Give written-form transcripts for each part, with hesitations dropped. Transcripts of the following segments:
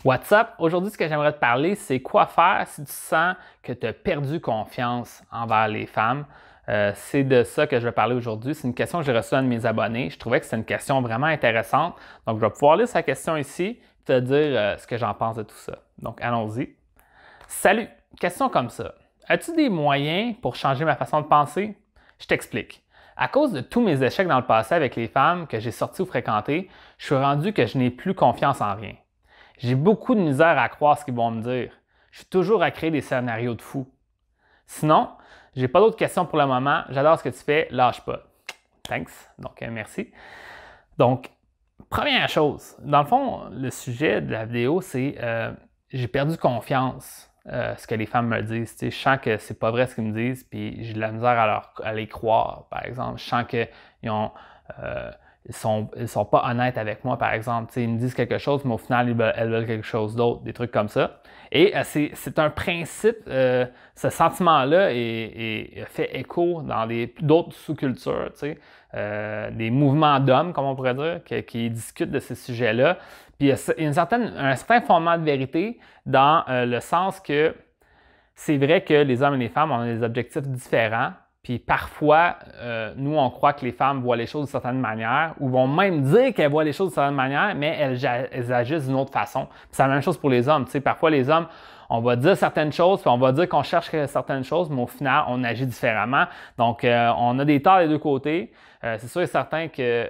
What's up? Aujourd'hui, ce que j'aimerais te parler, c'est quoi faire si tu sens que tu as perdu confiance envers les femmes. C'est de ça que je vais parler aujourd'hui. C'est une question que j'ai reçue d'un de mes abonnés. Je trouvais que c'était une question vraiment intéressante. Donc, je vais pouvoir lire sa question ici et te dire ce que j'en pense de tout ça. Donc, allons-y. Salut! Question comme ça. As-tu des moyens pour changer ma façon de penser? Je t'explique. À cause de tous mes échecs dans le passé avec les femmes que j'ai sorties ou fréquentées, je suis rendu que je n'ai plus confiance en rien. J'ai beaucoup de misère à croire ce qu'ils vont me dire. Je suis toujours à créer des scénarios de fous. Sinon, j'ai pas d'autres questions pour le moment. J'adore ce que tu fais. Lâche pas. Thanks. Donc, merci. Donc, première chose. Dans le fond, le sujet de la vidéo, c'est j'ai perdu confiance. Ce que les femmes me disent. Je sens que c'est pas vrai ce qu'ils me disent, puis j'ai de la misère à les croire, par exemple. Je sens qu'ils ont. Ils sont pas honnêtes avec moi, par exemple. Ils me disent quelque chose, mais au final, elles veulent quelque chose d'autre, des trucs comme ça. Et c'est un principe, ce sentiment-là fait écho dans d'autres sous-cultures, des mouvements d'hommes, comme on pourrait dire, qui discutent de ces sujets-là. Puis il y a un certain fondement de vérité dans le sens que c'est vrai que les hommes et les femmes ont des objectifs différents. Puis parfois, nous, on croit que les femmes voient les choses d'une certaine manière ou vont même dire qu'elles voient les choses d'une certaine manière, mais elles agissent d'une autre façon. Puis c'est la même chose pour les hommes. Parfois, les hommes, on va dire certaines choses, puis on va dire qu'on cherche certaines choses, mais au final, on agit différemment. Donc, on a des torts des deux côtés. C'est sûr et certain que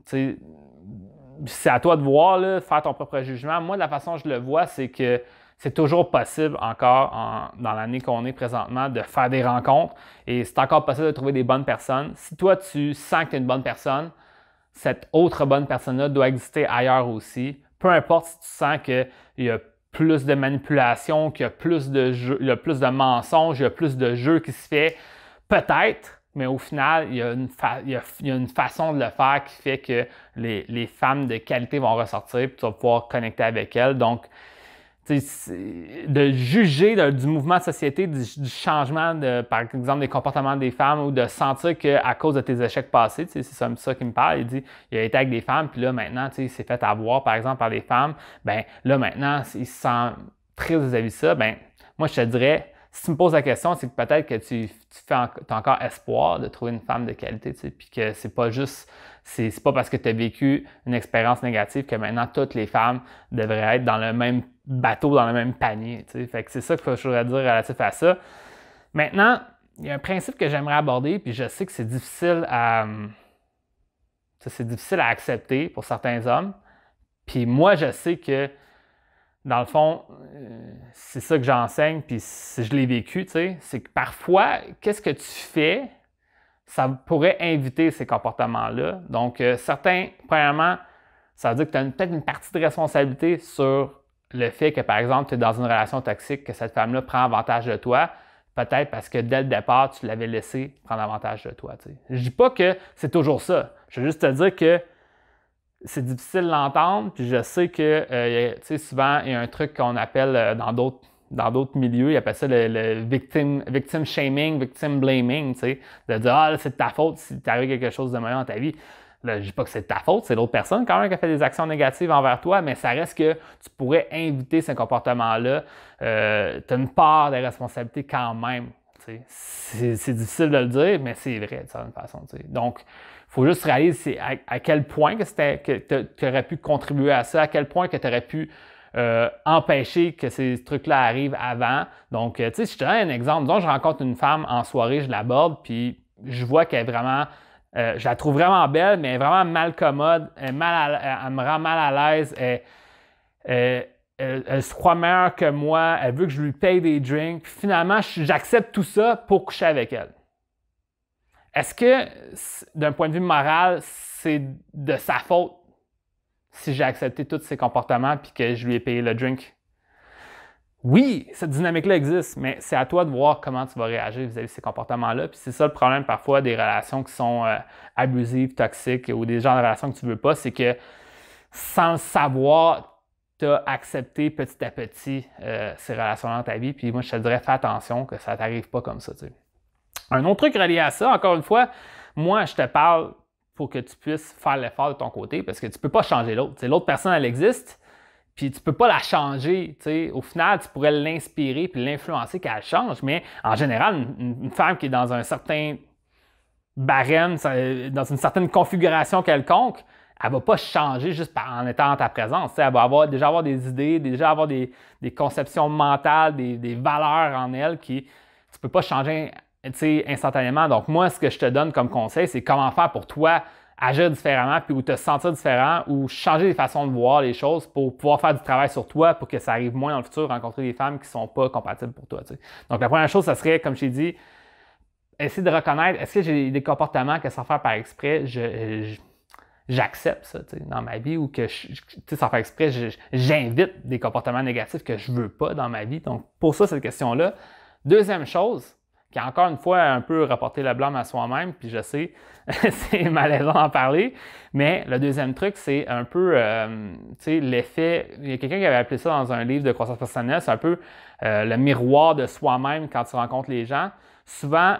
c'est à toi de voir, là, faire ton propre jugement. Moi, de la façon dont je le vois, c'est que c'est toujours possible encore dans l'année qu'on est présentement de faire des rencontres et c'est encore possible de trouver des bonnes personnes. Si toi, tu sens que tu es une bonne personne, cette autre bonne personne-là doit exister ailleurs aussi. Peu importe si tu sens qu'il y a plus de manipulation, qu'il y a plus de jeux, il y a plus de mensonges, il y a plus de jeux qui se fait, peut-être, mais au final, il y a une façon de le faire qui fait que les femmes de qualité vont ressortir et tu vas pouvoir connecter avec elles. Donc, de juger du mouvement de société, du changement, par exemple, des comportements des femmes ou de sentir qu'à cause de tes échecs passés, c'est ça qui me parle, il dit, il a été avec des femmes, puis là, maintenant, il s'est fait avoir, par exemple, par des femmes, ben là, maintenant, il se sent triste vis-à-vis de ça, ben moi, je te dirais, si tu me poses la question, c'est que peut-être que tu as encore espoir de trouver une femme de qualité, puis que c'est pas juste, c'est pas parce que tu as vécu une expérience négative que maintenant toutes les femmes devraient être dans le même bateau, dans le même panier. Fait que c'est ça que je voudrais dire relatif à ça. Maintenant, il y a un principe que j'aimerais aborder, puis je sais que c'est difficile à accepter pour certains hommes. Puis moi, je sais que dans le fond, c'est ça que j'enseigne, puis je l'ai vécu, c'est que parfois, qu'est-ce que tu fais, ça pourrait inviter ces comportements-là. Donc, premièrement, ça veut dire que tu as peut-être une partie de responsabilité sur le fait que, par exemple, tu es dans une relation toxique, que cette femme-là prend avantage de toi, peut-être parce que dès le départ, tu l'avais laissé prendre avantage de toi. Je ne dis pas que c'est toujours ça. Je veux juste te dire que c'est difficile de l'entendre, puis je sais que souvent, il y a un truc qu'on appelle dans d'autres milieux, ils appellent ça le victim shaming, victim blaming, de dire « Ah, c'est de ta faute si t'arrive quelque chose de meilleur dans ta vie ». Là, je ne dis pas que c'est de ta faute, c'est l'autre personne quand même qui a fait des actions négatives envers toi, mais ça reste que tu pourrais inviter ce comportement-là. Tu as une part de responsabilité quand même. C'est difficile de le dire, mais c'est vrai de certaine façon. Donc, il faut juste réaliser à quel point que tu aurais pu contribuer à ça, à quel point que tu aurais pu empêcher que ces trucs-là arrivent avant. Donc, si je te donne un exemple, disons, je rencontre une femme en soirée, je l'aborde, puis je vois qu'elle est vraiment, je la trouve vraiment belle, mais elle est vraiment mal commode, elle me rend mal à l'aise, elle se croit meilleure que moi, elle veut que je lui paye des drinks, puis finalement, j'accepte tout ça pour coucher avec elle. Est-ce que, d'un point de vue moral, c'est de sa faute si j'ai accepté tous ces comportements et que je lui ai payé le drink? Oui, cette dynamique-là existe, mais c'est à toi de voir comment tu vas réagir vis-à-vis de ces comportements-là. Puis c'est ça le problème parfois des relations qui sont abusives, toxiques ou des genres de relations que tu ne veux pas, c'est que sans le savoir, tu as accepté petit à petit ces relations-là dans ta vie. Puis moi, je te dirais, fais attention que ça ne t'arrive pas comme ça. Un autre truc relié à ça, encore une fois, moi, je te parle pour que tu puisses faire l'effort de ton côté parce que tu ne peux pas changer l'autre. L'autre personne, elle existe. puis tu peux pas la changer, tu sais. Au final, tu pourrais l'inspirer puis l'influencer qu'elle change, mais en général, une femme qui est dans un certain barème, dans une certaine configuration quelconque, elle va pas changer juste en étant en ta présence. Elle va déjà avoir des idées, déjà avoir des conceptions mentales, des valeurs en elle qui tu peux pas changer instantanément. Donc moi, ce que je te donne comme conseil, c'est comment faire pour toi agir différemment, puis ou te sentir différent, ou changer les façons de voir les choses pour pouvoir faire du travail sur toi pour que ça arrive moins dans le futur, rencontrer des femmes qui ne sont pas compatibles pour toi. T'sais. Donc la première chose, ça serait, comme je t'ai dit, essayer de reconnaître, est-ce que j'ai des comportements que sans faire par exprès, j'accepte ça dans ma vie ou que, sans faire exprès, j'invite des comportements négatifs que je ne veux pas dans ma vie. Donc, pour ça, cette question-là. Deuxième chose, qui a encore une fois un peu rapporté le blâme à soi-même, puis je sais, c'est malaisant d'en parler, mais le deuxième truc, c'est un peu l'effet, il y a quelqu'un qui avait appelé ça dans un livre de croissance personnelle, c'est un peu le miroir de soi-même quand tu rencontres les gens. Souvent,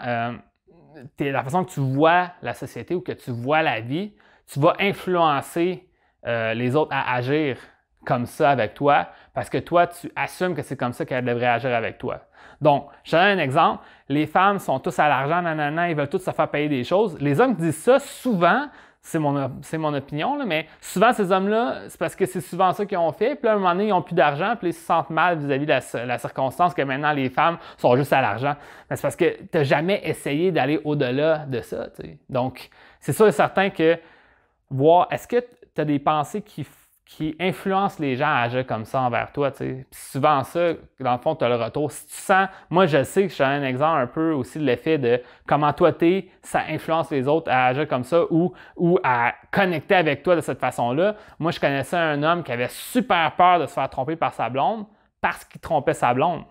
la façon que tu vois la société ou que tu vois la vie, tu vas influencer les autres à agir comme ça avec toi parce que toi, tu assumes que c'est comme ça qu'elles devraient agir avec toi. Donc, je te donne un exemple. Les femmes sont tous à l'argent, nanana, ils veulent tous se faire payer des choses. Les hommes qui disent ça, souvent, c'est mon opinion, là, mais souvent, ces hommes-là, c'est parce que c'est souvent ça qu'ils ont fait. Puis là, à un moment donné, ils n'ont plus d'argent, puis ils se sentent mal vis-à-vis de la circonstance que maintenant, les femmes sont juste à l'argent. Mais c'est parce que tu n'as jamais essayé d'aller au-delà de ça. T'sais. Donc, c'est sûr et certain que voir, est-ce que tu as des pensées qui influencent les gens à agir comme ça envers toi, tu sais. Puis souvent ça, dans le fond, tu as le retour. Si tu sens, moi je sais que je te donne un exemple un peu aussi de l'effet de comment toi t'es, ça influence les autres à agir comme ça ou à connecter avec toi de cette façon-là. Moi, je connaissais un homme qui avait super peur de se faire tromper par sa blonde parce qu'il trompait sa blonde.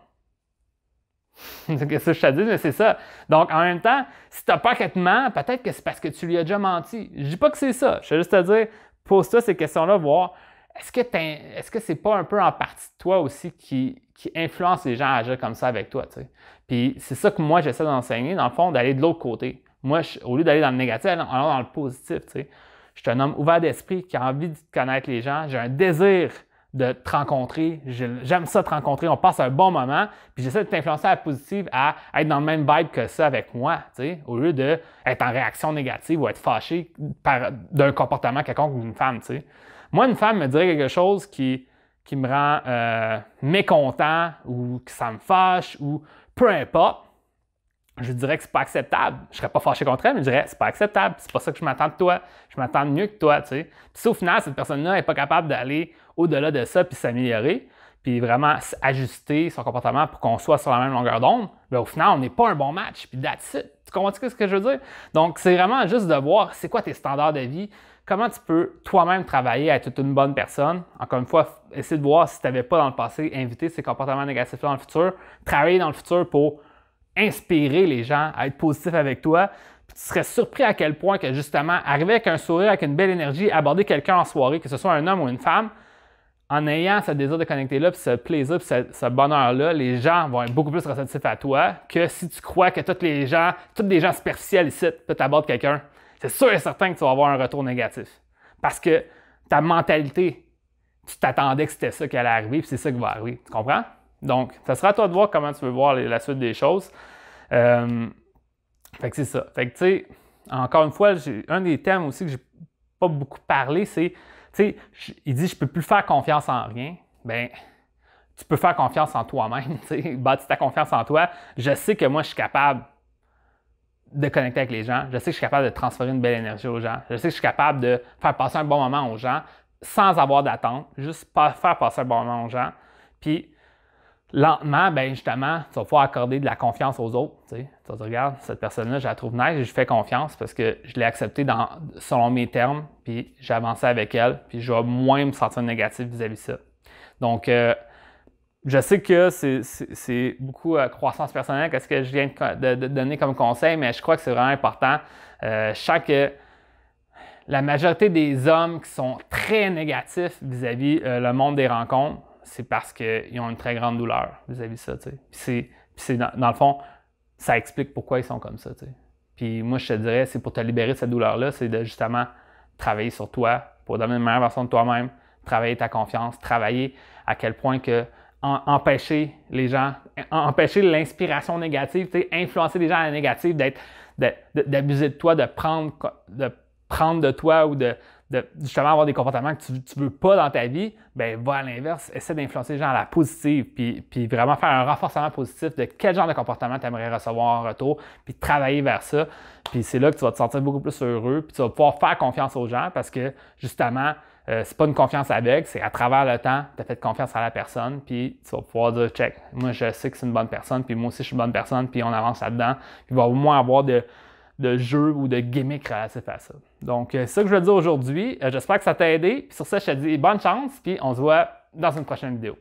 C'est ça que je te dis, mais c'est ça. Donc, en même temps, si tu as peur qu'elle te ment, peut-être que c'est parce que tu lui as déjà menti. Je dis pas que c'est ça. Je vais juste te dire, pose-toi ces questions-là, voir est-ce que c'est pas un peu en partie de toi aussi qui influence les gens à agir comme ça avec toi, tu sais? Puis c'est ça que moi, j'essaie d'enseigner, dans le fond, d'aller de l'autre côté. Moi, au lieu d'aller dans le négatif, aller dans le positif, tu sais. Je suis un homme ouvert d'esprit qui a envie de connaître les gens. J'ai un désir de te rencontrer. J'aime ça te rencontrer. On passe un bon moment. Puis j'essaie de t'influencer à la positive à être dans le même vibe que ça avec moi, tu sais, au lieu d'être en réaction négative ou être fâché d'un comportement quelconque d'une femme, tu sais. Moi, une femme me dirait quelque chose qui me rend mécontent ou que ça me fâche ou peu importe. Je dirais que c'est pas acceptable. Je serais pas fâché contre elle, mais je dirais c'est pas acceptable. C'est pas ça que je m'attends de toi. Je m'attends de mieux que toi, tu sais. Puis si au final, cette personne-là n'est pas capable d'aller au-delà de ça puis s'améliorer, puis vraiment ajuster son comportement pour qu'on soit sur la même longueur d'onde, bien, au final, on n'est pas un bon match. Puis that's it. Tu comprends ce que je veux dire? Donc, c'est vraiment juste de voir c'est quoi tes standards de vie, comment tu peux toi-même travailler à être une bonne personne. Encore une fois, essayer de voir si tu n'avais pas dans le passé invité ces comportements négatifs-là dans le futur, travailler dans le futur pour inspirer les gens à être positifs avec toi. Puis tu serais surpris à quel point que justement, arriver avec un sourire, avec une belle énergie, aborder quelqu'un en soirée, que ce soit un homme ou une femme, en ayant ce désir de connecter là, puis ce plaisir, puis ce bonheur-là, les gens vont être beaucoup plus réceptifs à toi que si tu crois que tous les gens superficiels ici peuvent t'aborder quelqu'un. C'est sûr et certain que tu vas avoir un retour négatif. Parce que ta mentalité, tu t'attendais que c'était ça qui allait arriver, puis c'est ça qui va arriver. Tu comprends? Donc, ça sera à toi de voir comment tu veux voir la suite des choses. Fait que c'est ça. Fait que, tu sais, encore une fois, un des thèmes aussi que j'ai pas beaucoup parlé, c'est, tu sais, il dit, je peux plus faire confiance en rien. Ben, tu peux faire confiance en toi-même, tu sais, bâtis ta confiance en toi. Je sais que moi, je suis capable de connecter avec les gens. Je sais que je suis capable de transférer une belle énergie aux gens. Je sais que je suis capable de faire passer un bon moment aux gens sans avoir d'attente, juste faire passer un bon moment aux gens. Puis, lentement, ben justement, tu vas pouvoir accorder de la confiance aux autres. Tu sais. Tu vas dire, regarde, cette personne-là, je la trouve nice, je lui fais confiance parce que je l'ai acceptée selon mes termes, puis j'ai avancé avec elle, puis je vais moins me sentir négatif vis-à-vis de ça. Donc, je sais que c'est beaucoup croissance personnelle, qu'est-ce que je viens de donner comme conseil, mais je crois que c'est vraiment important. Je sens que la majorité des hommes qui sont très négatifs vis-à-vis le monde des rencontres, c'est parce qu'ils ont une très grande douleur vis-à-vis de ça. Puis c'est dans le fond, ça explique pourquoi ils sont comme ça. T'sais. Puis moi, je te dirais, c'est pour te libérer de cette douleur-là, c'est de justement travailler sur toi pour devenir une meilleure version de toi-même, travailler ta confiance, travailler à quel point que empêcher les gens, empêcher l'inspiration négative, influencer les gens à la négative, d'abuser de toi, de prendre de toi ou de justement avoir des comportements que tu ne veux pas dans ta vie, ben va à l'inverse, essaie d'influencer les gens à la positive, puis vraiment faire un renforcement positif de quel genre de comportement tu aimerais recevoir en retour, puis travailler vers ça. Puis c'est là que tu vas te sentir beaucoup plus heureux, puis tu vas pouvoir faire confiance aux gens parce que justement, c'est pas une confiance aveugle, c'est à travers le temps, tu as fait confiance à la personne, puis tu vas pouvoir dire check, moi je sais que c'est une bonne personne, puis moi aussi je suis une bonne personne, puis on avance là-dedans, puis il va au moins avoir de jeux ou de gimmicks relatifs à ça. Donc, c'est ça que je veux dire aujourd'hui. J'espère que ça t'a aidé. Puis sur ça, je te dis bonne chance, puis on se voit dans une prochaine vidéo.